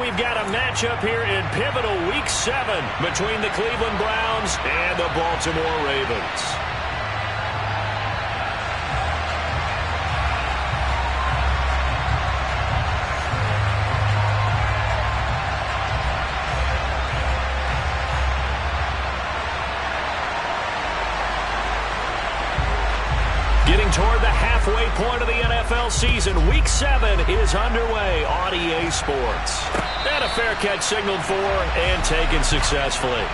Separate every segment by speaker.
Speaker 1: we've got a matchup here in pivotal Week 7 between the Cleveland Browns and the Baltimore Ravens. Getting toward the halfway point of the NFL season, Week 7 is underway on EA Sports. And a fair catch signaled for and taken successfully.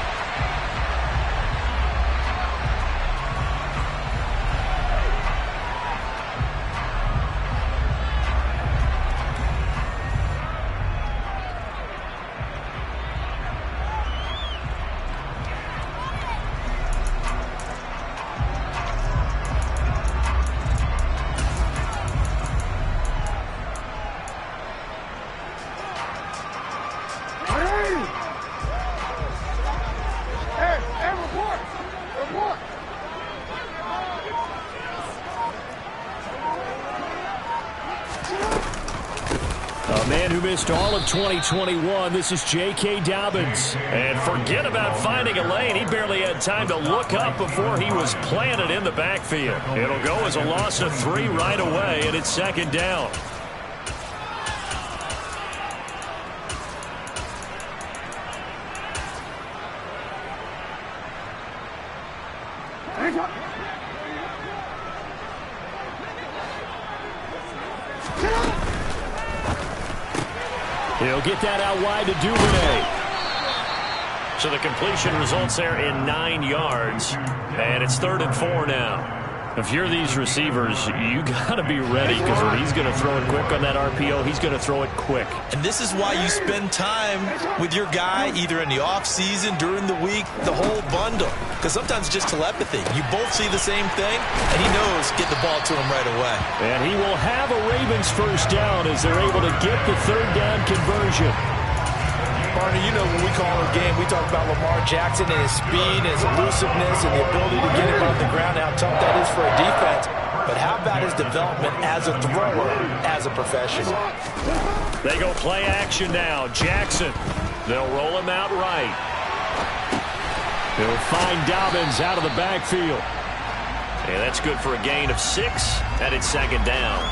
Speaker 1: A man who missed all of 2021, this is J.K. Dobbins. And forget about finding a lane. He barely had time to look up before he was planted in the backfield. It'll go as a loss of 3 right away, and it's second down. He'll get that out wide to Duvernay. So the completion results there in 9 yards. And it's 3rd and 4 now. If you're these receivers, you got to be ready, because when he's going to throw it quick on that RPO, he's going to throw it quick.
Speaker 2: And this is why you spend time with your guy, either in the offseason, during the week, the whole bundle. Because sometimes it's just telepathy. You both see the same thing, and he knows get the ball to him right away.
Speaker 1: And he will have a Ravens first down as they're able to get the 3rd down conversion.
Speaker 3: Barney, you know when we call a game, we talk about Lamar Jackson and his speed and his elusiveness and the ability to get him on the ground, how tough that is for a defense. But how about his development as a thrower, as a professional?
Speaker 1: They go play action now. Jackson. They'll roll him out right. They'll find Dobbins out of the backfield. And that's good for a gain of 6, and it's second down.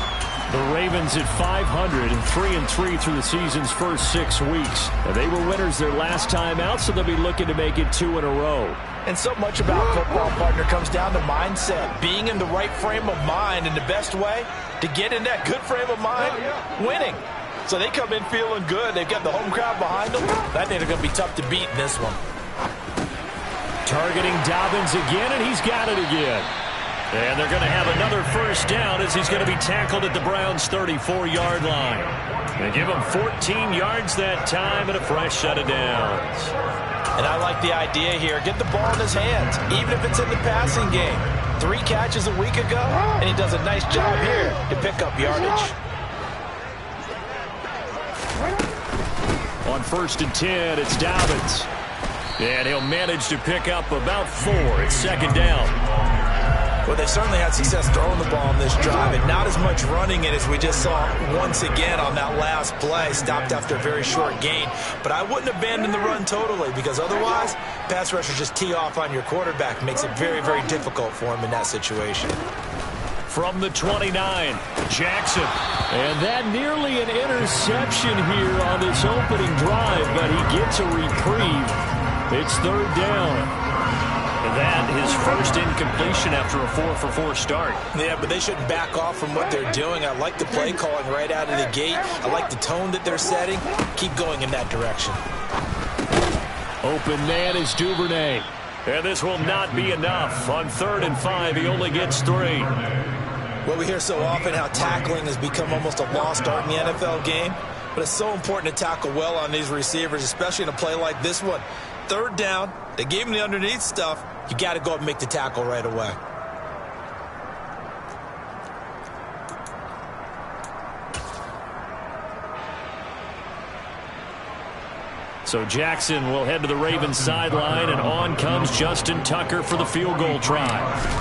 Speaker 1: The Ravens at 500 and 3-3 through the season's first 6 weeks. And they were winners their last time out, so they'll be looking to make it 2 in a row.
Speaker 3: And so much about football, partner, comes down to mindset. Being in the right frame of mind, and the best way to get in that good frame of mind, winning. So they come in feeling good. They've got the home crowd behind them. I think they're going to be tough to beat in this one.
Speaker 1: Targeting Dobbins again, and he's got it again. And they're going to have another first down as he's going to be tackled at the Browns' 34-yard line. They give him 14 yards that time and a fresh set of downs.
Speaker 3: And I like the idea here. Get the ball in his hands, even if it's in the passing game. 3 catches a week ago, and he does a nice job here to pick up yardage.
Speaker 1: On 1st and 10, it's Dobbins. And he'll manage to pick up about 4. It's second down.
Speaker 3: Well, they certainly had success throwing the ball on this drive, and not as much running it as we just saw once again on that last play. Stopped after a very short gain. But I wouldn't abandon the run totally, because otherwise, pass rushers just tee off on your quarterback. Makes it very, very difficult for him in that situation.
Speaker 1: From the 29, Jackson. And that nearly an interception here on this opening drive, but he gets a reprieve. It's 3rd down. That his first incompletion after a 4-for-4 start.
Speaker 3: Yeah, but they shouldn't back off from what they're doing. I like the play calling right out of the gate. I like the tone that they're setting. Keep going in that direction.
Speaker 1: Open man is Duvernay. And this will not be enough. On 3rd and 5, he only gets 3.
Speaker 3: Well, we hear so often how tackling has become almost a lost art in the NFL game. But it's so important to tackle well on these receivers, especially in a play like this one. 3rd down, they gave him the underneath stuff. You got to go up and make the tackle right away.
Speaker 1: So Jackson will head to the Ravens sideline, and on comes Justin Tucker for the field goal try.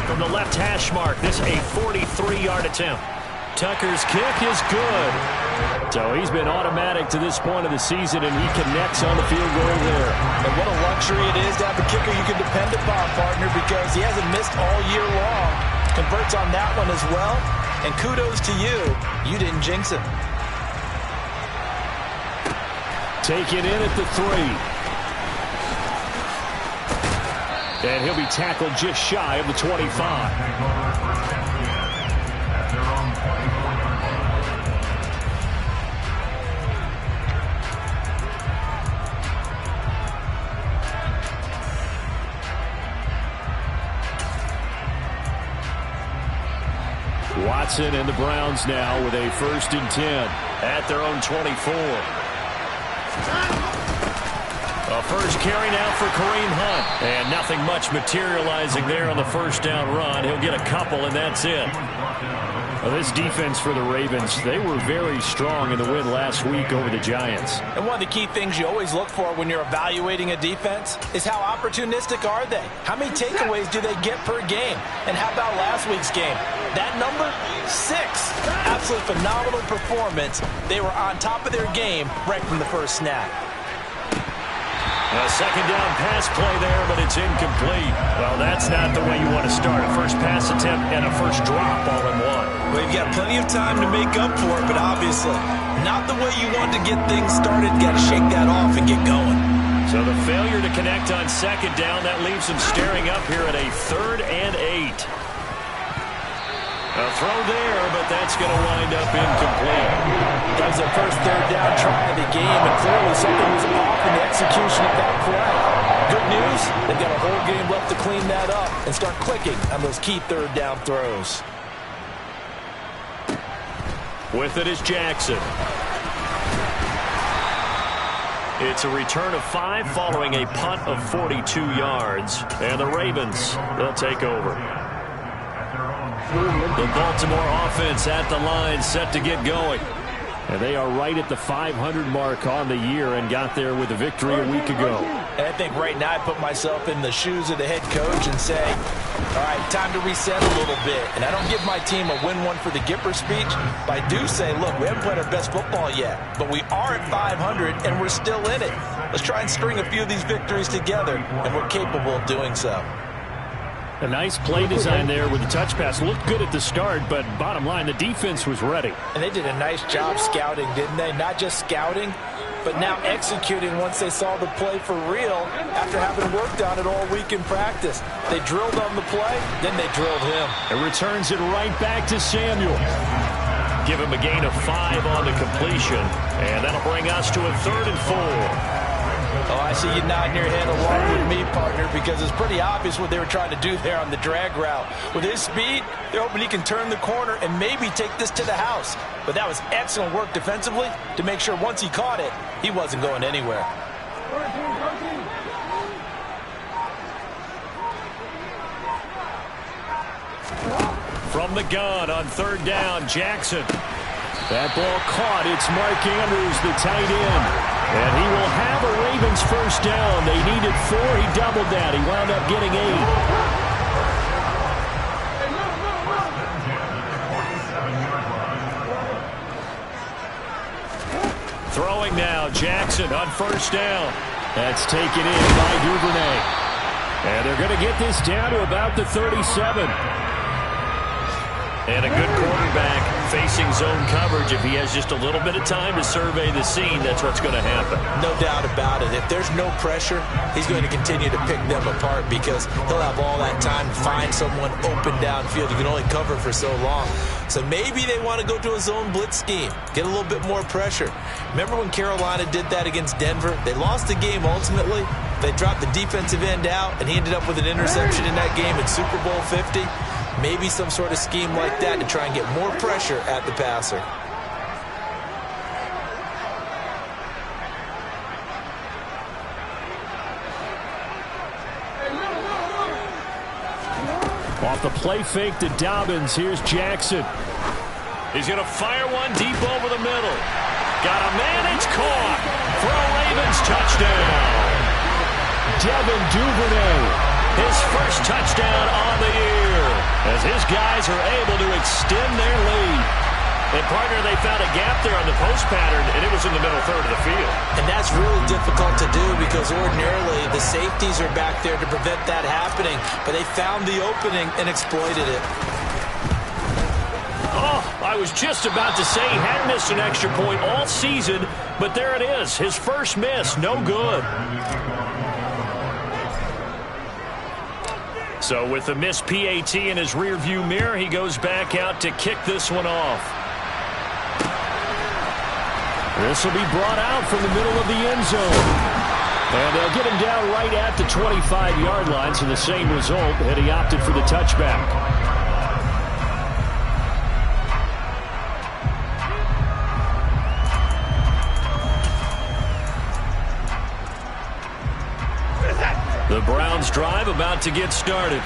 Speaker 1: From the left hash mark, this a 43-yard attempt. Tucker's kick is good. So he's been automatic to this point of the season, and he connects on the field goal there.
Speaker 3: And what a luxury it is to have a kicker you can depend upon, partner, because he hasn't missed all year long. Converts on that one as well. And kudos to you. You didn't jinx him.
Speaker 1: Take it in at the 3. And he'll be tackled just shy of the 25. Watson and the Browns now with a 1st and 10 at their own 24. A first carry now for Kareem Hunt. And nothing much materializing there on the first down run. He'll get a couple, and that's it. Well, this defense for the Ravens, they were very strong in the win last week over the Giants.
Speaker 3: And one of the key things you always look for when you're evaluating a defense is how opportunistic are they? How many takeaways do they get per game? And how about last week's game? That number, 6. Absolutely phenomenal performance. They were on top of their game right from the first snap.
Speaker 1: A second down pass play there, but it's incomplete. Well, that's not the way you want to start. A first pass attempt and a first drop all in one.
Speaker 3: Well, you've got plenty of time to make up for it, but obviously not the way you want to get things started. Got to shake that off and get going.
Speaker 1: So the failure to connect on second down, that leaves them staring up here at a 3rd and 8. A throw there, but that's going to wind up incomplete.
Speaker 3: That was their first 3rd down try of the game, and clearly something was off in the execution of that play. Good news, they've got a whole game left to clean that up and start clicking on those key 3rd down throws.
Speaker 1: With it is Jackson. It's a return of 5 following a punt of 42 yards. And the Ravens, they'll take over. The Baltimore offense at the line, set to get going. And they are right at the 500 mark on the year and got there with a victory a week ago.
Speaker 3: And I think right now I put myself in the shoes of the head coach and say, all right, time to reset a little bit. And I don't give my team a win one for the Gipper speech, but I do say, look, we haven't played our best football yet, but we are at 500 and we're still in it. Let's try and string a few of these victories together, and we're capable of doing so.
Speaker 1: A nice play design there with the touch pass. Looked good at the start, but bottom line, the defense was ready.
Speaker 3: And they did a nice job scouting, didn't they? Not just scouting, but now executing once they saw the play for real after having worked on it all week in practice. They drilled on the play, then they drilled him.
Speaker 1: It returns it right back to Samuel. Give him a gain of 5 on the completion, and that'll bring us to a 3rd and 4.
Speaker 3: Oh, I see you nodding your head along with me, partner, because it's pretty obvious what they were trying to do there on the drag route. With his speed, they're hoping he can turn the corner and maybe take this to the house. But that was excellent work defensively to make sure once he caught it, he wasn't going anywhere.
Speaker 1: From the gun on 3rd down, Jackson. That ball caught. It's Mark Andrews, the tight end. And he will have a Ravens first down. They needed 4. He doubled that. He wound up getting 8. Throwing now, Jackson on 1st down. That's taken in by Duvernay. And they're going to get this down to about the 37. And a good quarterback facing zone coverage. If he has just a little bit of time to survey the scene, that's what's going to happen.
Speaker 3: No doubt about it. If there's no pressure, he's going to continue to pick them apart because he'll have all that time to find someone open downfield. You can only cover for so long. So maybe they want to go to a zone blitz scheme, get a little bit more pressure. Remember when Carolina did that against Denver? They lost the game ultimately. They dropped the defensive end out, and he ended up with an interception in that game in Super Bowl 50. Maybe some sort of scheme like that to try and get more pressure at the passer.
Speaker 1: Off the play fake to Dobbins, here's Jackson. He's going to fire one deep over the middle. Got a man, it's caught. For a Ravens touchdown. Devin Duvernay. His first touchdown on the year as his guys are able to extend their lead. And, partner, they found a gap there on the post pattern, and it was in the middle third of the field.
Speaker 3: And that's really difficult to do because ordinarily the safeties are back there to prevent that happening. But they found the opening and exploited it.
Speaker 1: Oh, I was just about to say he hadn't missed an extra point all season, but there it is. His first miss, no good. So with the missed PAT in his rearview mirror, he goes back out to kick this one off. This will be brought out from the middle of the end zone. And they'll get him down right at the 25-yard line, so the same result, and he opted for the touchback. The Browns drive about to get started.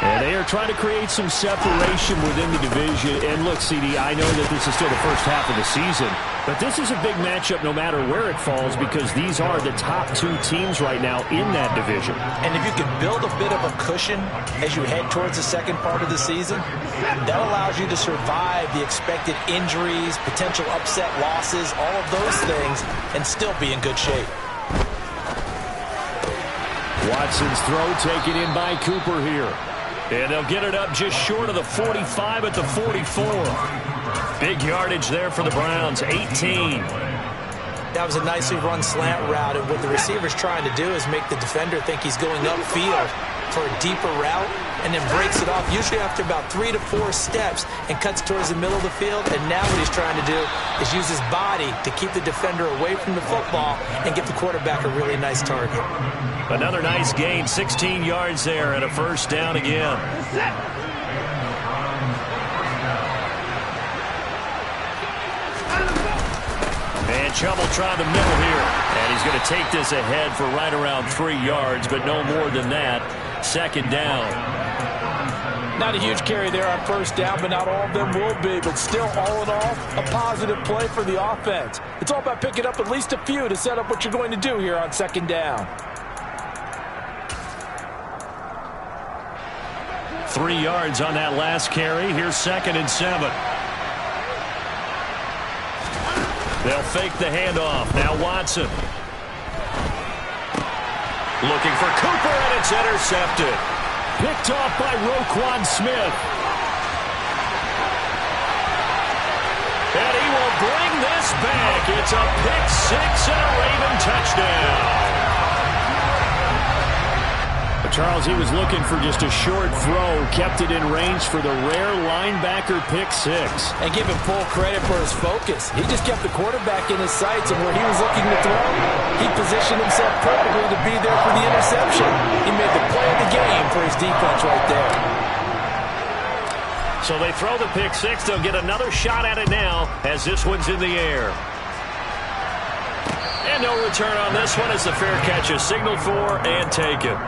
Speaker 1: And they are trying to create some separation within the division. And look, CD, I know that this is still the first half of the season, but this is a big matchup no matter where it falls because these are the top two teams right now in that division.
Speaker 3: And if you can build a bit of a cushion as you head towards the second part of the season, that allows you to survive the expected injuries, potential upset losses, all of those things, and still be in good shape.
Speaker 1: Watson's throw taken in by Cooper here. And they'll get it up just short of the 45 at the 44. Big yardage there for the Browns, 18.
Speaker 3: That was a nicely run slant route, and what the receiver's trying to do is make the defender think he's going upfield for a deeper route and then breaks it off, usually after about 3 to 4 steps, and cuts towards the middle of the field. And now what he's trying to do is use his body to keep the defender away from the football and give the quarterback a really nice target.
Speaker 1: Another nice gain, 16 yards there and a first down again. And Chubb will try the middle here. And he's going to take this ahead for right around 3 yards, but no more than that. Second down.
Speaker 4: Not a huge carry there on first down, but not all of them will be. But still, all in all, a positive play for the offense. It's all about picking up at least a few to set up what you're going to do here on second down.
Speaker 1: 3 yards on that last carry. Here's 2nd and 7. They'll fake the handoff. Now Watson. Looking for Cooper, and it's intercepted. Picked off by Roquan Smith. And he will bring this back. It's a pick six and a Raven touchdown. Charles, he was looking for just a short throw, kept it in range for the rare linebacker pick six.
Speaker 4: And give him full credit for his focus. He just kept the quarterback in his sights, and where he was looking to throw, he positioned himself perfectly to be there for the interception. He made the play of the game for his defense right there.
Speaker 1: So they throw the pick six. They'll get another shot at it now as this one's in the air. And no return on this one as the fair catch is signaled for and taken.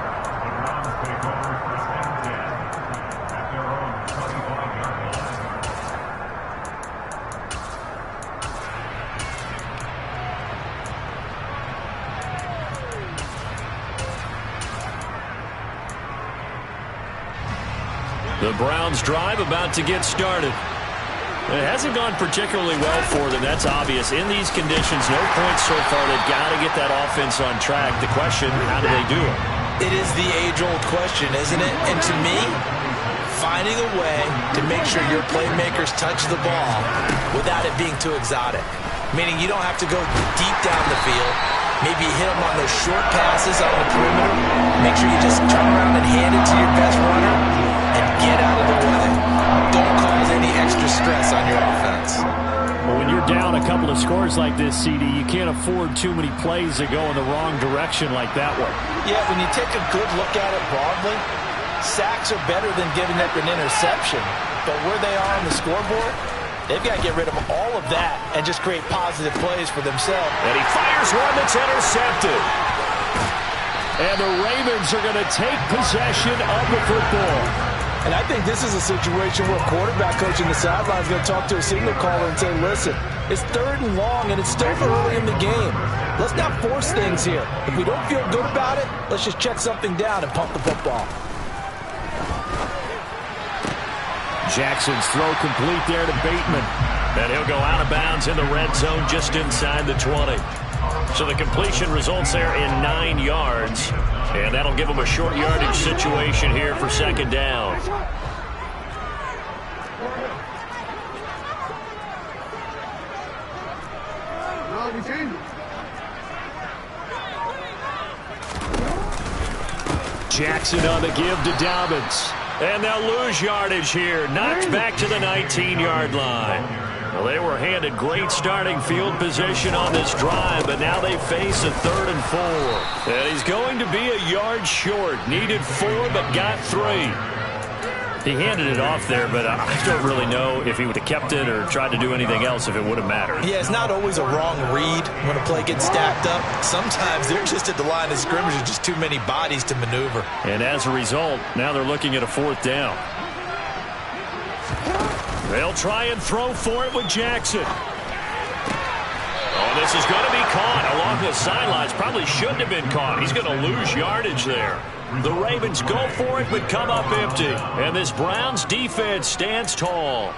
Speaker 1: The Browns drive about to get started. It hasn't gone particularly well for them. That's obvious. In these conditions, no points so far. They've got to get that offense on track. The question, how do they do it?
Speaker 3: It is the age-old question, isn't it? And to me, finding a way to make sure your playmakers touch the ball without it being too exotic. Meaning you don't have to go deep down the field. Maybe hit them on those short passes on the perimeter. Make sure you just turn around and hand it to your best runner and get out of the way. Don't cause any extra stress on your offense.
Speaker 1: Well, when you're down a couple of scores like this, CD, you can't afford too many plays that go in the wrong direction like that one.
Speaker 4: Yeah, when you take a good look at it broadly, sacks are better than giving up an interception. But where they are on the scoreboard, they've got to get rid of all of that and just create positive plays for themselves.
Speaker 1: And he fires one that's intercepted. And the Ravens are going to take possession of the football.
Speaker 4: And I think this is a situation where a quarterback coach in the sideline is going to talk to a signal caller and say, listen, it's 3rd and long, and it's still early in the game. Let's not force things here. If we don't feel good about it, let's just check something down and pump the football.
Speaker 1: Jackson's throw complete there to Bateman. And he'll go out of bounds in the red zone just inside the 20. So the completion results there in 9 yards. And that'll give them a short yardage situation here for second down. Jackson on the give to Dobbins. And they'll lose yardage here. Knocked back to the 19-yard line. Well, they were handed great starting field position on this drive, but now they face a 3rd and 4. And he's going to be a yard short. Needed 4, but got 3. He handed it off there, but I don't really know if he would have kept it or tried to do anything else if it would have mattered.
Speaker 2: Yeah, it's not always a wrong read when a play gets stacked up. Sometimes they're just at the line of scrimmage with just too many bodies to maneuver.
Speaker 1: And as a result, now they're looking at a 4th down. They'll try and throw for it with Jackson. Oh, this is going to be caught along the sidelines. Probably shouldn't have been caught. He's going to lose yardage there. The Ravens go for it, but come up empty. And this Browns defense stands tall.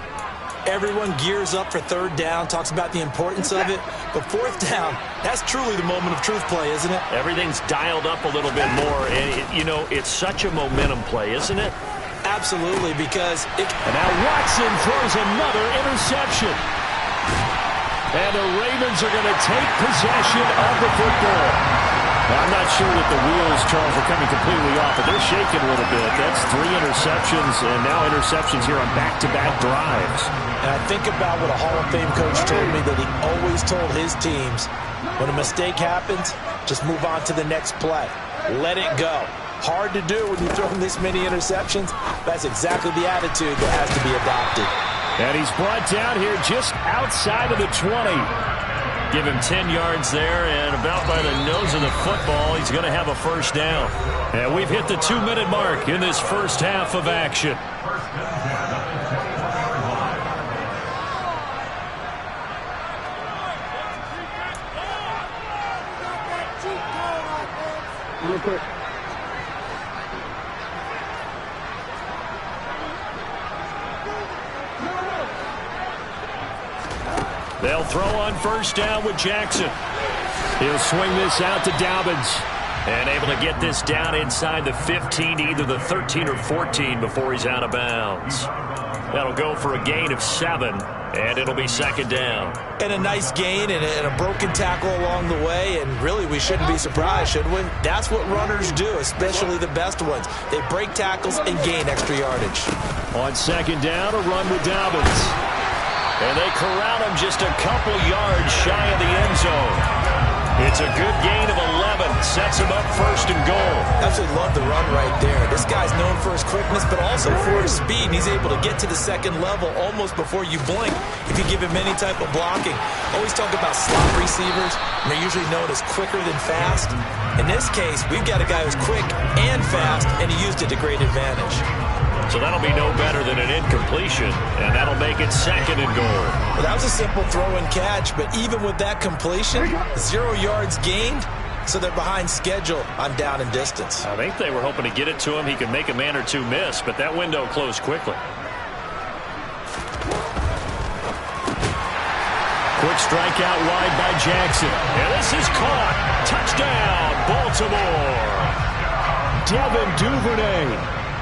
Speaker 2: Everyone gears up for 3rd down, talks about the importance of it. But 4th down, that's truly the moment of truth play, isn't it?
Speaker 1: Everything's dialed up a little bit more. And, it's such a momentum play, isn't it?
Speaker 2: Absolutely, because
Speaker 1: And now Watson throws another interception. And the Ravens are going to take possession of the football. Now, I'm not sure that the wheels, Charles, are coming completely off, but they're shaking a little bit. That's 3 interceptions, and now interceptions here on back-to-back drives.
Speaker 2: And I think about what a Hall of Fame coach told me, that he always told his teams, when a mistake happens, just move on to the next play. Let it go. Hard to do when you're throwing this many interceptions. That's exactly the attitude that has to be adopted.
Speaker 1: And he's brought down here just outside of the 20. Give him 10 yards there, and about by the nose of the football, he's going to have a 1st down. And we've hit the 2-minute mark in this first half of action.
Speaker 5: Real quick.
Speaker 1: They'll throw on 1st down with Jackson. He'll swing this out to Dobbins. And able to get this down inside the 15 to either the 13 or 14 before he's out of bounds. That'll go for a gain of 7, and it'll be 2nd down.
Speaker 2: And a nice gain and a broken tackle along the way, and really we shouldn't be surprised, should we? That's what runners do, especially the best ones. They break tackles and gain extra yardage.
Speaker 1: On 2nd down, a run with Dobbins. And they corral him just a couple yards shy of the end zone. It's a good gain of 11. Sets him up 1st and goal.
Speaker 2: Absolutely love the run right there. This guy's known for his quickness, but also for his speed. And he's able to get to the 2nd level almost before you blink if you give him any type of blocking. Always talk about slot receivers. They're usually known as quicker than fast. In this case, we've got a guy who's quick and fast, and he used it to great advantage.
Speaker 1: So that'll be no better than an incompletion, and that'll make it 2nd and goal.
Speaker 2: Well, that was a simple throw and catch, but even with that completion, 0 yards gained, so they're behind schedule on down and distance.
Speaker 1: I think they were hoping to get it to him. He could make a man or two miss, but that window closed quickly. Quick strikeout wide by Jackson. And this is caught. Touchdown, Baltimore. Devin Duvernay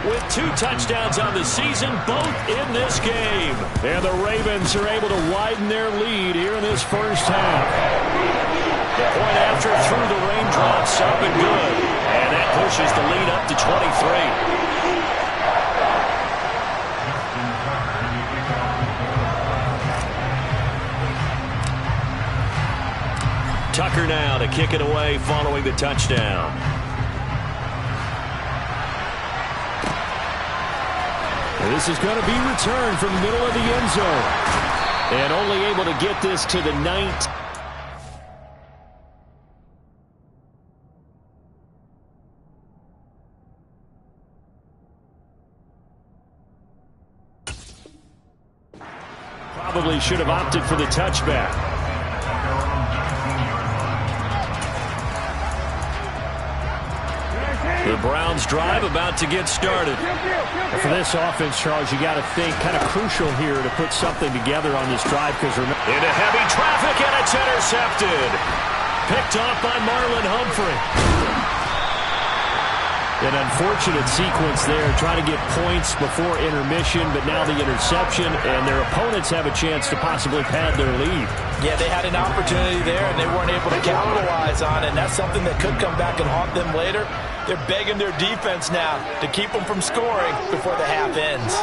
Speaker 1: with 2 touchdowns on the season, both in this game. And the Ravens are able to widen their lead here in this first half. The point after through the raindrops, up and good. And that pushes the lead up to 23. Tucker now to kick it away following the touchdown. This is going to be returned from the middle of the end zone. And only able to get this to the 19. Probably should have opted for the touchback. The The Browns drive about to get started.
Speaker 5: For this offense, Charles, you got to think kind of crucial here to put something together on this drive because remember,
Speaker 1: into heavy traffic, and it's intercepted. Picked off by Marlon Humphrey. An unfortunate sequence there, trying to get points before intermission, but now the interception, and their opponents have a chance to possibly pad their lead.
Speaker 4: Yeah, they had an opportunity there, and they weren't able to capitalize on it, and that's something that could come back and haunt them later. They're begging their defense now to keep them from scoring before the half ends.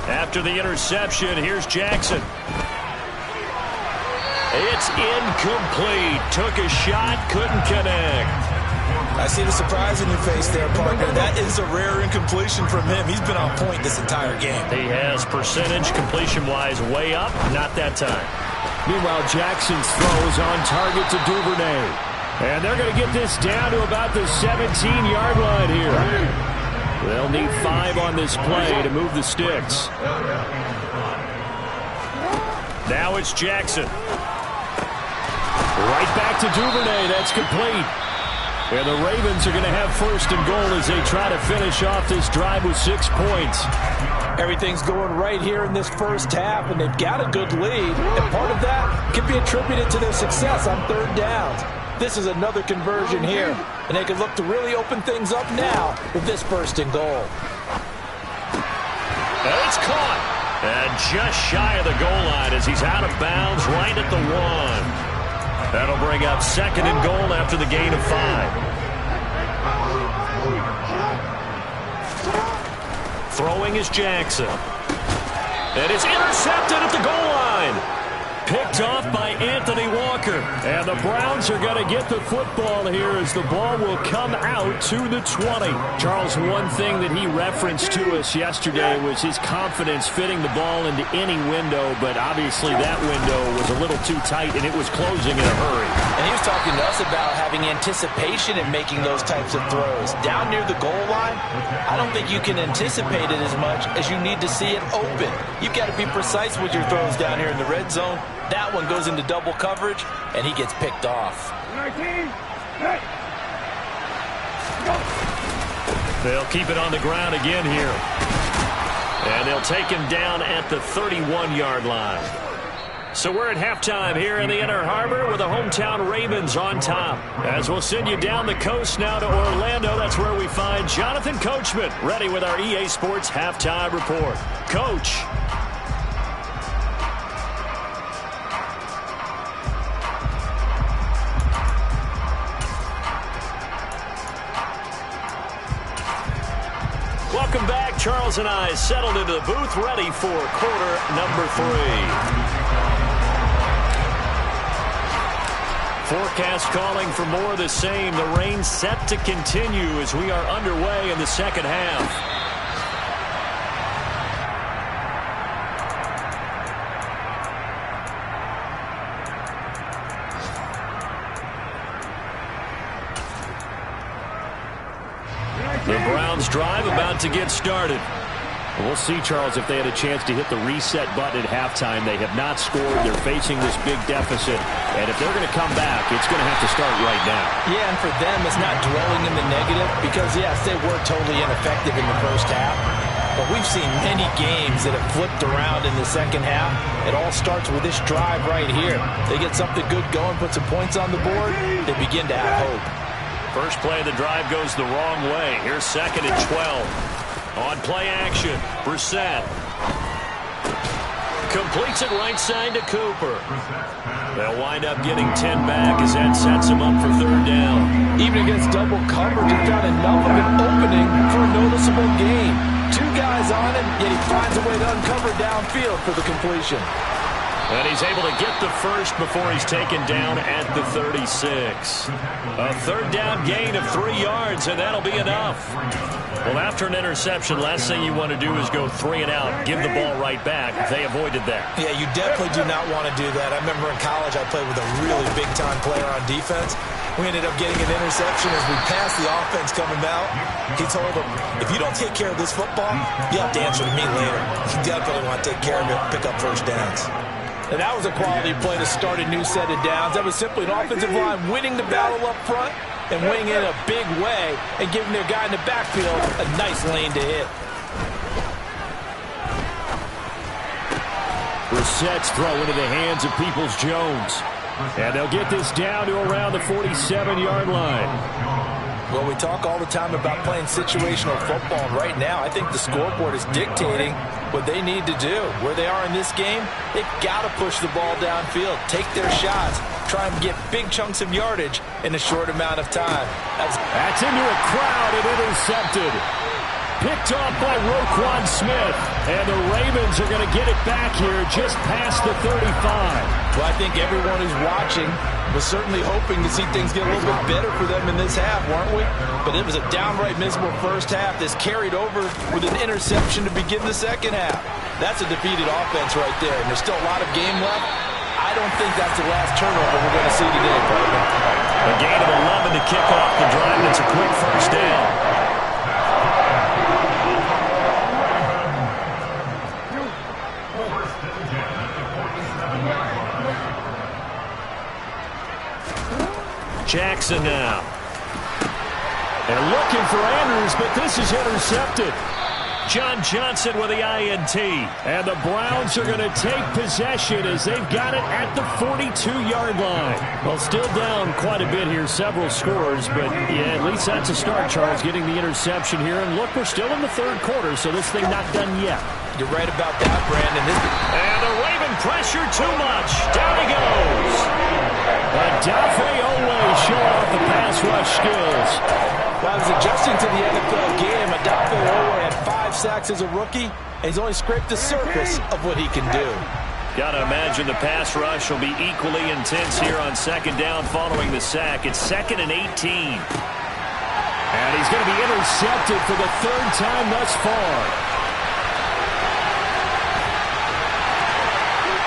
Speaker 1: After the interception, here's Jackson. It's incomplete. Took a shot, couldn't connect.
Speaker 3: I see the surprise in your face there, partner. That is a rare incompletion from him. He's been on point this entire game.
Speaker 1: He has percentage completion-wise way up. Not that time.
Speaker 5: meanwhile, Jackson's throw is on target to Duvernay. And they're going to get this down to about the 17-yard line here. They'll need 5 on this play to move the sticks.
Speaker 1: Now it's Jackson. Right back to Duvernay. That's complete. And the Ravens are going to have first and goal as they try to finish off this drive with 6 points.
Speaker 4: Everything's going right here in this first half, and they've got a good lead. And part of that can be attributed to their success on third downs. This is another conversion here, and they can look to really open things up now with this first and goal.
Speaker 1: And it's caught. And just shy of the goal line as he's out of bounds right at the 1. That'll bring up second and goal after the gain of 5. Throwing is Jackson. And it's intercepted at the goal line. Picked off by Anthony Walker. And the Browns are going to get the football here as the ball will come out to the 20. Charles, one thing that he referenced to us yesterday was his confidence fitting the ball into any window, but obviously that window was a little too tight and it was closing in a hurry.
Speaker 4: And he was talking to us about having anticipation in making those types of throws. Down near the goal line, I don't think you can anticipate it as much as you need to see it open. You've got to be precise with your throws down here in the red zone. That one goes into double coverage, and he gets picked off.
Speaker 1: They'll keep it on the ground again here. And they'll take him down at the 31-yard line. So we're at halftime here in the Inner Harbor with the hometown Ravens on top. As we'll send you down the coast now to Orlando, that's where we find Jonathan Coachman, ready with our EA Sports Halftime Report. Coach. Welcome back. Charles and I settled into the booth, ready for quarter number 3. Forecast calling for more of the same. The rain set to continue as we are underway in the second half. The Browns drive about to get started. We'll see, Charles, if they had a chance to hit the reset button at halftime. They have not scored. They're facing this big deficit. And if they're going to come back, it's going to have to start right now.
Speaker 4: Yeah, and for them, it's not dwelling in the negative because, yes, they were totally ineffective in the first half. But we've seen many games that have flipped around in the second half. It all starts with this drive right here. They get something good going, put some points on the board, they begin to have hope.
Speaker 1: First play of the drive goes the wrong way. Here's second and 12. On play action, Brissett completes it right side to Cooper. They'll wind up getting 10 back as that sets them up for third down.
Speaker 4: Even against double coverage, he found enough of an opening for a noticeable gain. 2 guys on him, yet he finds a way to uncover downfield for the completion.
Speaker 1: And he's able to get the first before he's taken down at the 36. A third down gain of 3 yards, and that'll be enough. Well, after an interception, last thing you want to do is go 3 and out, give the ball right back. They avoided that.
Speaker 3: Yeah, you definitely do not want to do that. I remember in college I played with a really big-time player on defense. We ended up getting an interception as we passed the offense coming out. He told him, if you don't take care of this football, you have to answer to me later. You definitely want to take care of it, pick up first downs.
Speaker 4: And that was a quality play to start a new set of downs. That was simply an offensive line winning the battle up front and winning in a big way and giving their guy in the backfield a nice lane to hit.
Speaker 5: Brissett's throw into the hands of Peoples-Jones. And they'll get this down to around the 47-yard line.
Speaker 4: Well, we talk all the time about playing situational football. And right now, I think the scoreboard is dictating what they need to do. Where they are in this game, they've got to push the ball downfield, take their shots, try and get big chunks of yardage in a short amount of time.
Speaker 5: That's into a crowd and intercepted. Picked off by Roquan Smith. And the Ravens are going to get it back here just past the 35.
Speaker 4: Well, I think everyone who's watching was certainly hoping to see things get a little bit better for them in this half, weren't we? But it was a downright miserable first half. This carried over with an interception to begin the second half. That's a defeated offense right there, and there's still a lot of game left. I don't think that's the last turnover we're going to see today, partner.
Speaker 1: A gain of 11 to kick off the drive. It's a quick first down. Jackson now.
Speaker 5: And looking for Andrews, but this is intercepted.
Speaker 1: John Johnson with the INT.
Speaker 5: And the Browns are going to take possession as they've got it at the 42-yard line. Well, still down quite a bit here, several scores, but yeah, at least that's a start, Charles, getting the interception here. And look, we're still in the third quarter, so this thing not done yet.
Speaker 4: You're right about that, Brandon.
Speaker 1: And the Raven pressure too much. Down he goes.
Speaker 5: Adafe Owe showing off the pass rush skills.
Speaker 4: Well, I was adjusting to the NFL game. Adafe Owe had 5 sacks as a rookie, and he's only scraped the surface of what he can do.
Speaker 1: Got to imagine the pass rush will be equally intense here on second down following the sack. It's 2nd and 18.
Speaker 5: And he's going to be intercepted for the 3rd time thus far.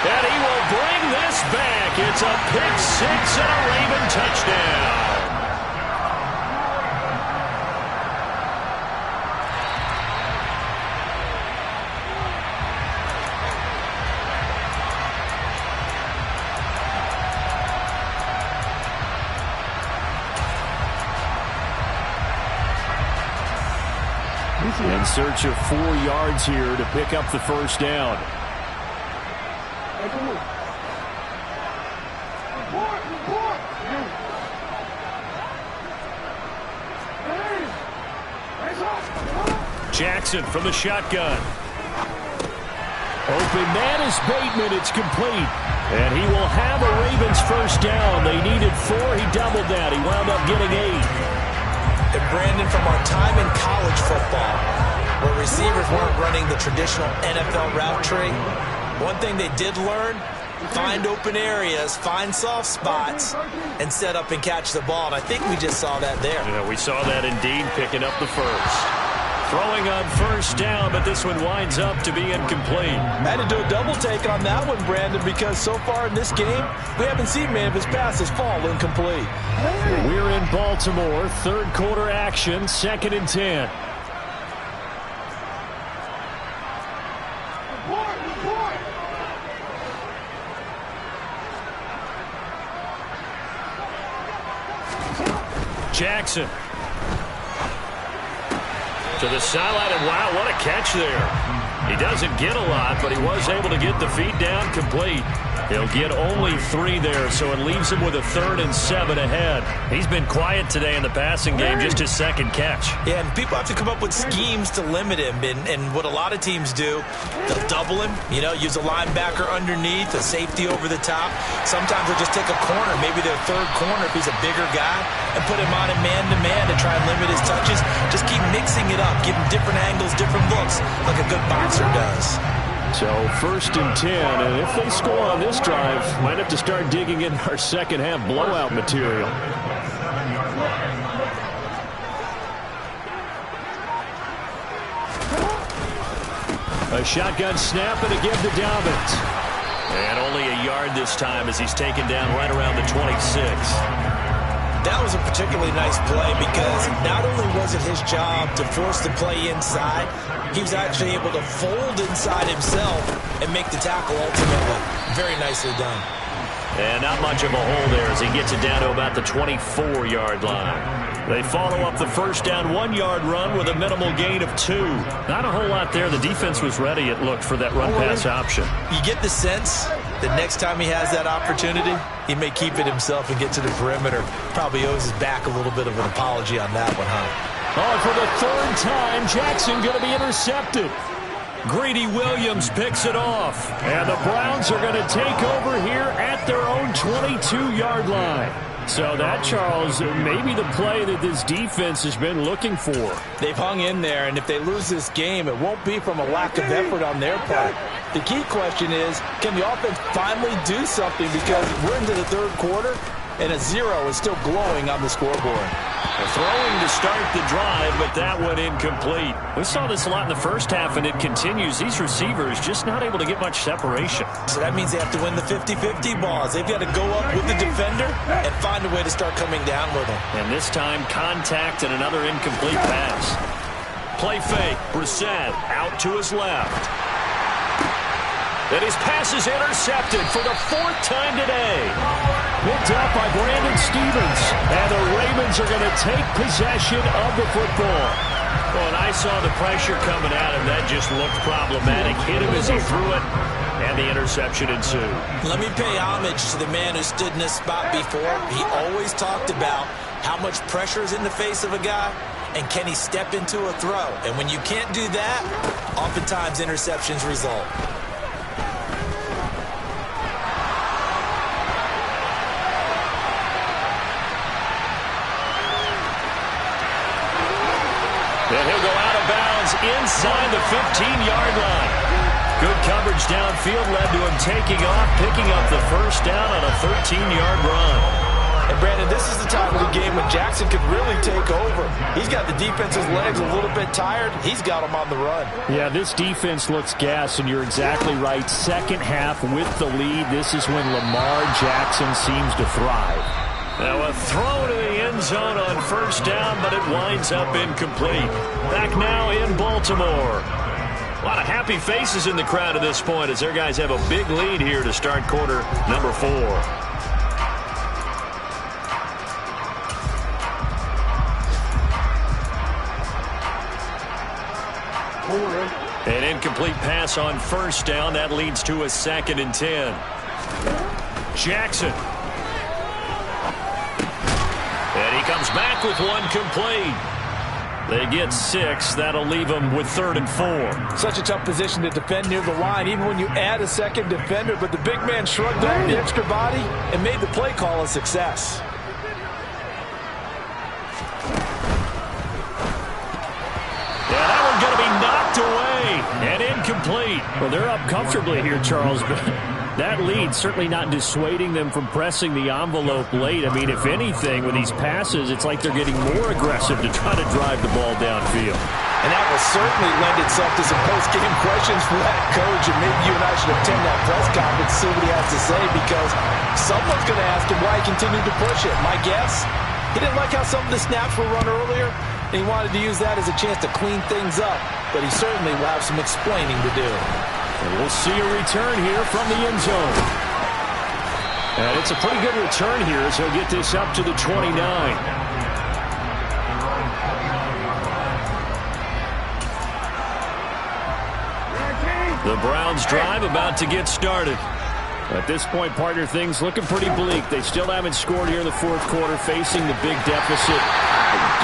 Speaker 1: And he will bring this back. It's a pick 6 and a Raven touchdown.
Speaker 5: In search of 4 yards here to pick up the first down.
Speaker 1: Jackson from the shotgun.
Speaker 5: Open man is Bateman. It's complete. And he will have a Ravens first down. They needed 4. He doubled that. He wound up getting 8.
Speaker 3: And Brandon, from our time in college football, where receivers weren't running the traditional NFL route tree, one thing they did learn, find open areas, find soft spots, and set up and catch the ball. And I think we just saw that there.
Speaker 1: Yeah, we saw that indeed, picking up the first. Throwing on first down, but this one winds up to be incomplete.
Speaker 4: I had to do a double take on that one, Brandon, because so far in this game, we haven't seen many of his passes fall incomplete.
Speaker 5: We're in Baltimore, third quarter action, 2nd and 10.
Speaker 1: Jackson. To the sideline, and wow, what a catch there. He doesn't get a lot, but he was able to get the feet down complete. He'll get only 3 there, so it leaves him with a 3rd and 7 ahead. He's been quiet today in the passing game, just his 2nd catch.
Speaker 3: Yeah, and people have to come up with schemes to limit him. And what a lot of teams do, they'll double him, use a linebacker underneath, a safety over the top. Sometimes they'll just take a corner, maybe their 3rd corner if he's a bigger guy, and put him on a man-to-man to try and limit his touches. Just keep mixing it up, give him different angles, different looks, like a good boxer does.
Speaker 5: So 1st and 10, and if they score on this drive, might have to start digging in our second half blowout material. A shotgun snap and a give to Dobbins.
Speaker 1: And only a yard this time as he's taken down right around the 26.
Speaker 3: That was a particularly nice play because not only was it his job to force the play inside, he was actually able to fold inside himself and make the tackle ultimately. Very nicely done.
Speaker 1: And not much of a hole there as he gets it down to about the 24-yard line. They follow up the first down 1-yard run with a minimal gain of 2. Not a whole lot there. The defense was ready, it looked, for that run-pass option.
Speaker 3: You get the sense that next time he has that opportunity, he may keep it himself and get to the perimeter. Probably owes his back a little bit of an apology on that one, huh?
Speaker 5: Oh, for the third time, Jackson going to be intercepted.
Speaker 1: Greedy Williams picks it off.
Speaker 5: And the Browns are going to take over here at their own 22-yard line. So that, Charles, may be the play that this defense has been looking for.
Speaker 4: They've hung in there, and if they lose this game, it won't be from a lack of effort on their part. The key question is, can the offense finally do something? Because we're into the third quarter, and a 0 is still glowing on the scoreboard.
Speaker 1: Throwing to start the drive, but that went incomplete. We saw this a lot in the first half, and it continues. These receivers just not able to get much separation.
Speaker 3: So that means they have to win the 50-50 balls. They've got to go up with the defender and find a way to start coming down with them.
Speaker 1: And this time, contact and another incomplete pass. Play fake. Brissett out to his left. And his pass is intercepted for the 4th time today.
Speaker 5: Picked up by Brandon Stevens. And the Ravens are going to take possession of the football.
Speaker 1: Well, and I saw the pressure coming at him. That just looked problematic. Hit him as he threw it, and the interception ensued.
Speaker 3: Let me pay homage to the man who stood in this spot before. He always talked about how much pressure is in the face of a guy, and can he step into a throw. And when you can't do that, oftentimes interceptions result.
Speaker 1: And he'll go out of bounds inside the 15-yard line. Good coverage downfield led to him taking off, picking up the first down on a 13-yard run.
Speaker 4: And, Brandon, this is the time of the game when Jackson could really take over. He's got the defense's legs a little bit tired. He's got them on the run.
Speaker 5: Yeah, this defense looks gassed, and you're exactly right. Second half with the lead, this is when Lamar Jackson seems to thrive.
Speaker 1: Now a throw to the end zone on first down, but it winds up incomplete. Back now in Baltimore. A lot of happy faces in the crowd at this point as their guys have a big lead here to start quarter number 4. An incomplete pass on first down. That leads to a 2nd and 10. Jackson. And he comes back with one complete. They get 6. That'll leave them with 3rd and 4.
Speaker 4: Such a tough position to defend near the line, even when you add a second defender. But the big man shrugged off the extra body and made the play call a success.
Speaker 1: Yeah, that one's going to be knocked away and incomplete.
Speaker 5: Well, they're up comfortably here, Charles, but that lead certainly not dissuading them from pressing the envelope late. I mean, if anything, with these passes, it's like they're getting more aggressive to try to drive the ball downfield.
Speaker 4: And that will certainly lend itself to some post-game questions for that coach, and maybe you and I should attend that press conference, see what he has to say, because someone's going to ask him why he continued to push it. My guess, he didn't like how some of the snaps were run earlier, and he wanted to use that as a chance to clean things up, but he certainly will have some explaining to do.
Speaker 5: And we'll see a return here from the end zone. And it's a pretty good return here as he'll get this up to the 29.
Speaker 1: The Browns drive about to get started.
Speaker 5: At this point, partner, things looking pretty bleak. They still haven't scored here in the fourth quarter, facing the big deficit.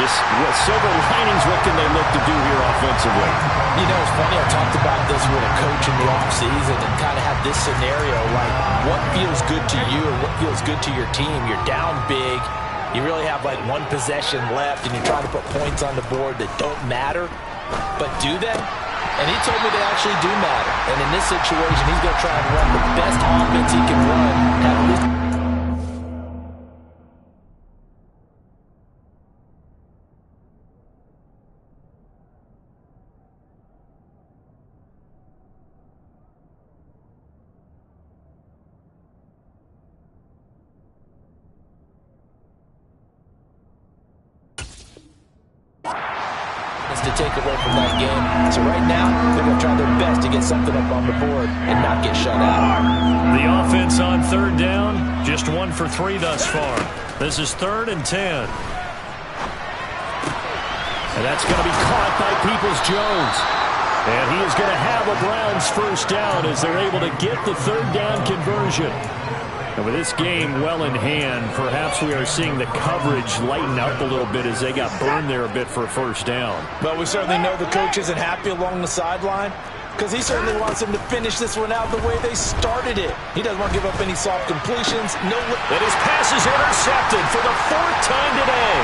Speaker 5: Just silver linings, what can they look to do here offensively?
Speaker 3: You know, it's funny, I talked about this with a coach in the offseason and kind of had this scenario, like what feels good to you or what feels good to your team. You're down big. You really have like one possession left, and you're trying to put points on the board that don't matter. But do they? And he told me they actually do matter. And in this situation, he's going to try and run the best offense he can run. At least
Speaker 4: to take away from that game. So right now, they're going to try their best to get something up on the board and not get shut out.
Speaker 1: The offense on third down, just 1 for 3 thus far. This is 3rd and 10. And that's going to be caught by Peoples-Jones. And he is going to have a Browns first down as they're able to get the 3rd down conversion. And with this game well in hand, perhaps we are seeing the coverage lighten up a little bit as they got burned there a bit for a first down.
Speaker 4: But we certainly know the coach isn't happy along the sideline because he certainly wants them to finish this one out the way they started it. He doesn't want to give up any soft completions.
Speaker 1: And his pass is intercepted for the 4th time today.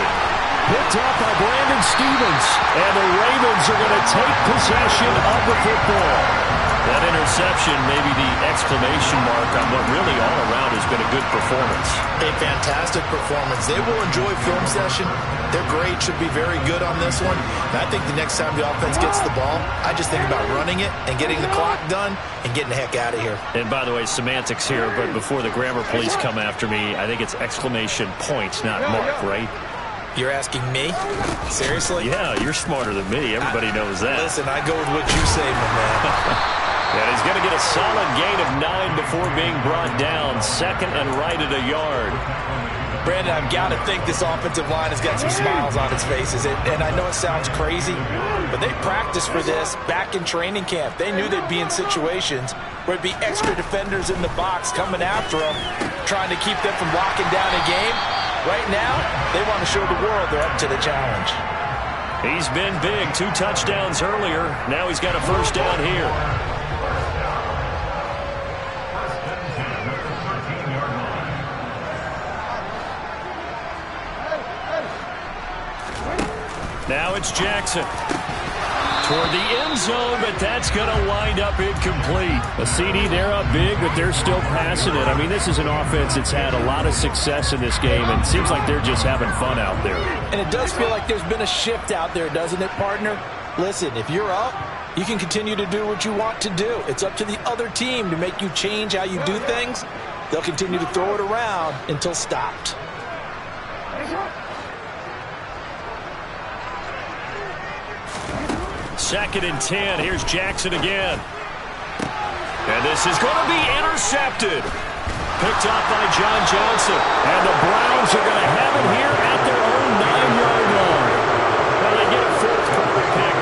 Speaker 1: Picked up by Brandon Stevens. And the Ravens are going to take possession of the football. That interception may be the exclamation mark on what really all around has been a good performance.
Speaker 2: A fantastic performance. They will enjoy film session. Their grade should be very good on this one. And I think the next time the offense gets the ball, I just think about running it and getting the clock done and getting the heck out of here.
Speaker 1: And by the way, semantics here, but before the grammar police come after me, I think it's exclamation points, not mark, right?
Speaker 2: You're asking me? Seriously?
Speaker 1: Yeah, you're smarter than me. Everybody knows that.
Speaker 2: Listen, I go with what you say, my man.
Speaker 1: And he's going to get a solid gain of 9 before being brought down. 2nd and right at a yard.
Speaker 4: Brandon, I've got to think this offensive line has got some smiles on its faces. And I know it sounds crazy, but they practiced for this back in training camp. They knew they'd be in situations where it'd be extra defenders in the box coming after them, trying to keep them from locking down a game. Right now, they want to show the world they're up to the challenge.
Speaker 1: He's been big. 2 touchdowns earlier. Now he's got a first down here. Now it's Jackson. Toward the end zone, but that's going to wind up incomplete. A CD, they're up big, but they're still passing it. I mean, this is an offense that's had a lot of success in this game, and it seems like they're just having fun out there.
Speaker 4: And it does feel like there's been a shift out there, doesn't it, partner? Listen, if you're up, you can continue to do what you want to do. It's up to the other team to make you change how you do things. They'll continue to throw it around until stopped.
Speaker 1: 2nd and 10. Here's Jackson again. And this is going to be intercepted. Picked up by John Johnson. And the Browns are going to have it here at their own 9-yard line. Well, they get a 4th quarter pick.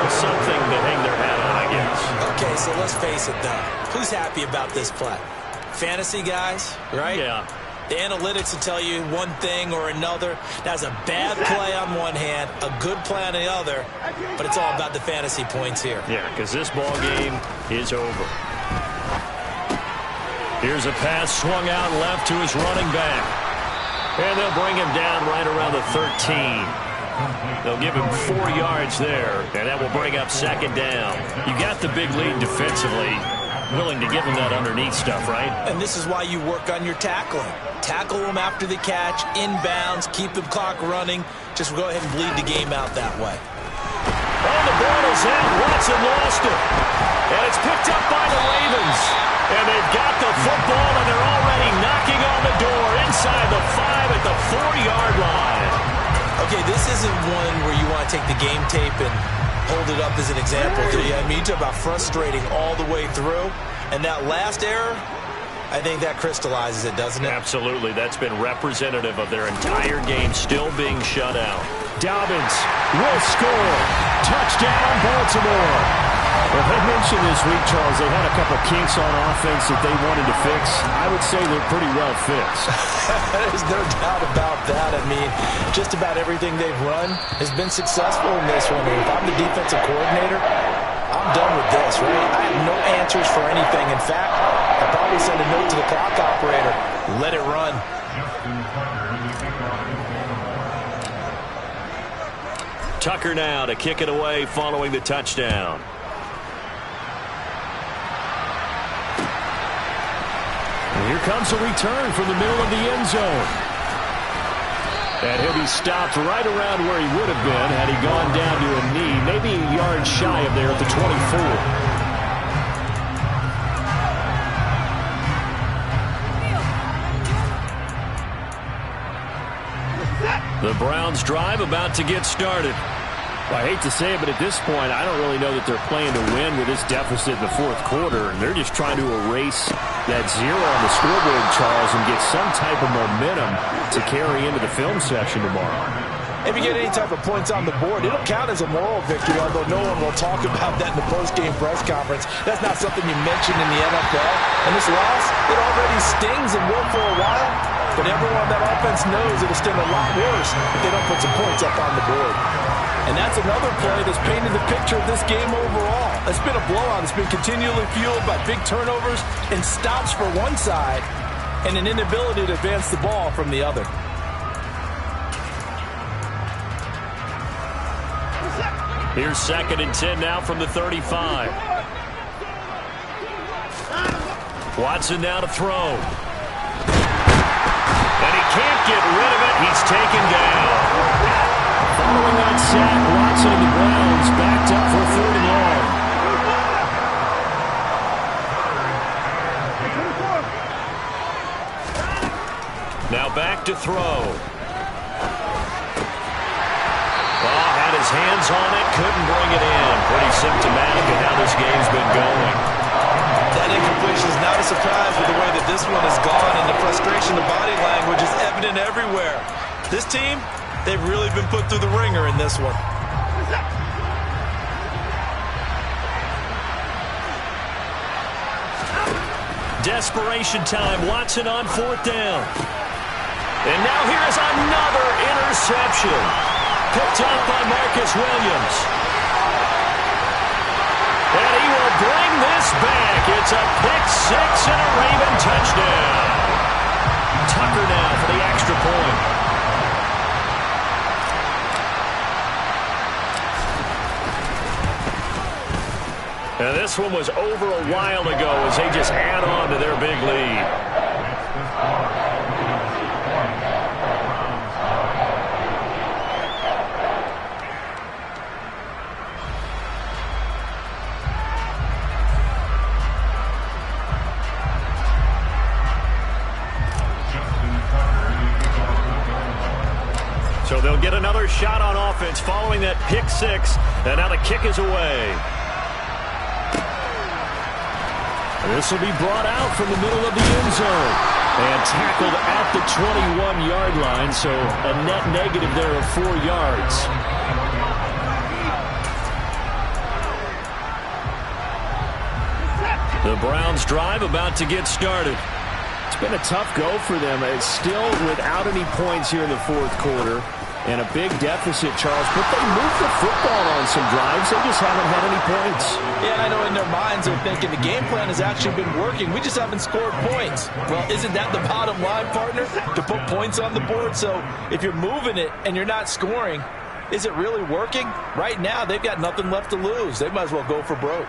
Speaker 1: Something to hang their hat on, I guess.
Speaker 3: Okay, so let's face it, though. Who's happy about this play? Fantasy guys, right?
Speaker 1: Yeah.
Speaker 3: The analytics will tell you one thing or another. That's a bad play on one hand, a good play on the other, but it's all about the fantasy points here.
Speaker 1: Yeah, because this ball game is over. Here's a pass swung out left to his running back. And they'll bring him down right around the 13. They'll give him 4 yards there, and that will bring up 2nd down. You got the big lead defensively. Willing to give him that underneath stuff, right?
Speaker 3: And this is why you work on your tackling. Tackle them after the catch, inbounds, keep the clock running. Just go ahead and bleed the game out that way.
Speaker 1: Oh, the ball is out. Watson lost it. And it's picked up by the Ravens. And they've got the football, and they're already knocking on the door inside the 5 at the 4-yard line.
Speaker 3: Okay, this isn't one where you want to take the game tape and hold it up as an example, do you? I mean, you talk about frustrating all the way through. And that last error, I think that crystallizes it, doesn't it?
Speaker 1: Absolutely. That's been representative of their entire game still being shut out. Dobbins will score. Touchdown, Baltimore. Well, they mentioned this week, Charles, they had a couple kinks on offense that they wanted to fix. I would say they're pretty well fixed.
Speaker 4: There's no doubt about that. I mean, just about everything they've run has been successful in this one. And if I'm the defensive coordinator, I'm done with this, right? I have no answers for anything. In fact, I'll probably send a note to the clock operator. Let it run.
Speaker 1: Tucker now to kick it away following the touchdown. And here comes a return from the middle of the end zone. And he'll be stopped right around where he would have been had he gone down to a knee, maybe a yard shy of there at the 24. The Browns drive about to get started.
Speaker 5: Well, I hate to say it, but at this point, I don't really know that they're playing to win with this deficit in the fourth quarter, and they're just trying to erase that zero on the scoreboard, Charles, and get some type of momentum to carry into the film session tomorrow.
Speaker 4: If you get any type of points on the board, it'll count as a moral victory, although no one will talk about that in the post-game press conference. That's not something you mention in the NFL. And this loss, it already stings and will for a while, but everyone on that offense knows it'll sting a lot worse if they don't put some points up on the board. And that's another play that's painted the picture of this game overall. It's been a blowout. It's been continually fueled by big turnovers and stops for one side and an inability to advance the ball from the other.
Speaker 1: Here's 2nd and 10 now from the 35. Watson now to throw. And he can't get rid of it. He's taken down.
Speaker 5: Following that sack, Watson and the Browns backed up for 3rd and long.
Speaker 1: Now back to throw. Oh, had his hands on it, couldn't bring it in. Pretty symptomatic of how this game's been going.
Speaker 2: That incompletion is not a surprise with the way that this one has gone, and the frustration, the body language is evident everywhere. This team, they've really been put through the ringer in this one.
Speaker 1: Desperation time. Watson on 4th down. And now here's another interception. Picked up by Marcus Williams. And he will bring this back. It's a pick-6 and a Raven touchdown. Tucker now for the extra point. And this one was over a while ago as they just add on to their big lead. So they'll get another shot on offense following that pick-6, and now the kick is away.
Speaker 5: This will be brought out from the middle of the end zone and tackled at the 21-yard line, so a net negative there of 4 yards.
Speaker 1: The Browns drive about to get started.
Speaker 5: It's been a tough go for them. It's still without any points here in the fourth quarter and a big deficit, Charles, but they moved the football on some drives. They just haven't had any points.
Speaker 4: Yeah, and I know in their minds they're thinking the game plan has actually been working. We just haven't scored points. Well, isn't that the bottom line, partner? To put points on the board? So if you're moving it and you're not scoring, is it really working? Right now, they've got nothing left to lose. They might as well go for broke.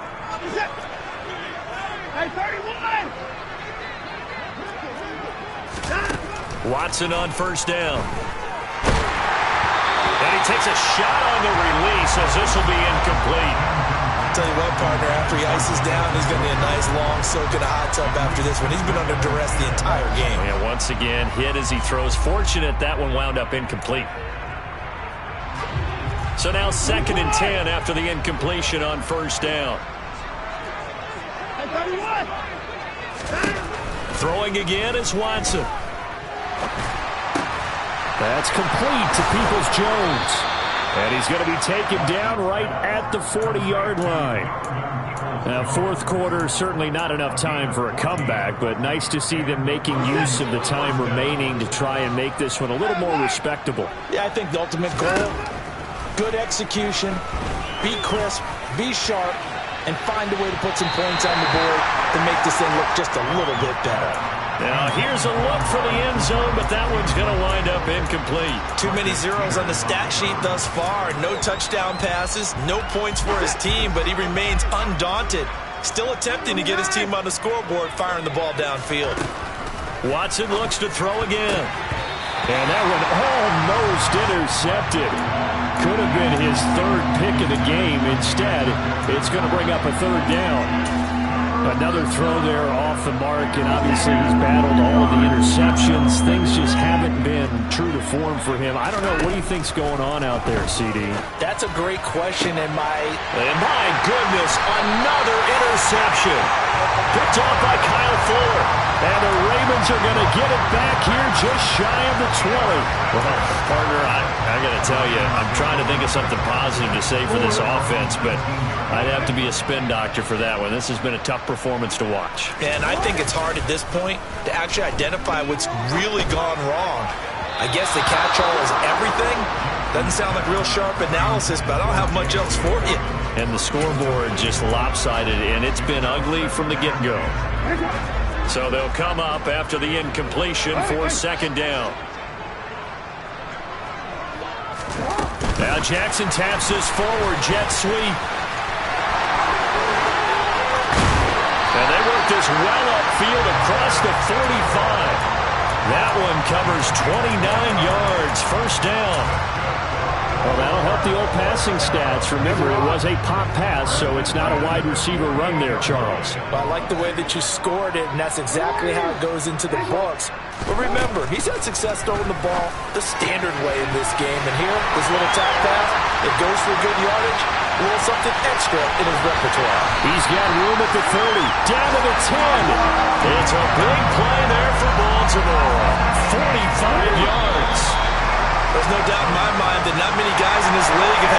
Speaker 6: Hey, 31!
Speaker 1: Watson on 1st down. And he takes a shot on the release as this will be incomplete.
Speaker 2: Tell you what, partner, after he ices down, he's going to be a nice long soak in a hot tub after this one. He's been under duress the entire game.
Speaker 1: And once again, hit as he throws. Fortunate that one wound up incomplete. So now 2nd and 10 after the incompletion on 1st down. Throwing again is Watson.
Speaker 5: That's complete to Peoples-Jones. And he's going to be taken down right at the 40-yard line. Now, fourth quarter, certainly not enough time for a comeback, but nice to see them making use of the time remaining to try and make this one a little more respectable.
Speaker 4: Yeah, I think the ultimate goal, good execution, be crisp, be sharp, and find a way to put some points on the board to make this thing look just a little bit better.
Speaker 1: Now, here's a look for the end zone, but that one's going to wind up incomplete.
Speaker 2: Too many zeros on the stat sheet thus far. No touchdown passes, no points for his team, but he remains undaunted. Still attempting to get his team on the scoreboard, firing the ball downfield.
Speaker 1: Watson looks to throw again. And that one almost intercepted. Could have been his 3rd pick of the game. Instead, it's going to bring up a 3rd down.
Speaker 5: Another throw there off the mark, and obviously he's battled all of the interceptions. Things just haven't been true to form for him. I don't know. What do you think's going on out there, CD?
Speaker 4: That's a great question, and my
Speaker 1: goodness, another interception. Picked off by Kyle Fuller. And the Ravens are going to get it back here just shy of the 20. Well, partner, I got to tell you, I'm trying to think of something positive to say for this offense, but I'd have to be a spin doctor for that one. This has been a tough performance to watch.
Speaker 3: And I think it's hard at this point to actually identify what's really gone wrong. I guess the catch-all is everything. Doesn't sound like real sharp analysis, but I don't have much else for you.
Speaker 1: And the scoreboard just lopsided, and it's been ugly from the get-go. So they'll come up after the incompletion for second down. Now Jackson taps this forward, jet sweep. And they work this well upfield across the 45. That one covers 29 yards, first down. Well, that'll help the old passing stats. Remember, it was a pop pass, so it's not a wide receiver run there, Charles.
Speaker 4: Well, I like the way that you scored it, and that's exactly how it goes into the books. But remember, he's had success throwing the ball the standard way in this game. And here, this little tap pass, it goes for good yardage, a little something extra in his repertoire.
Speaker 1: He's got room at the 30, down to the 10. It's a big play there for Baltimore. 45 yards.
Speaker 3: There's no doubt in my mind that not many guys in this league have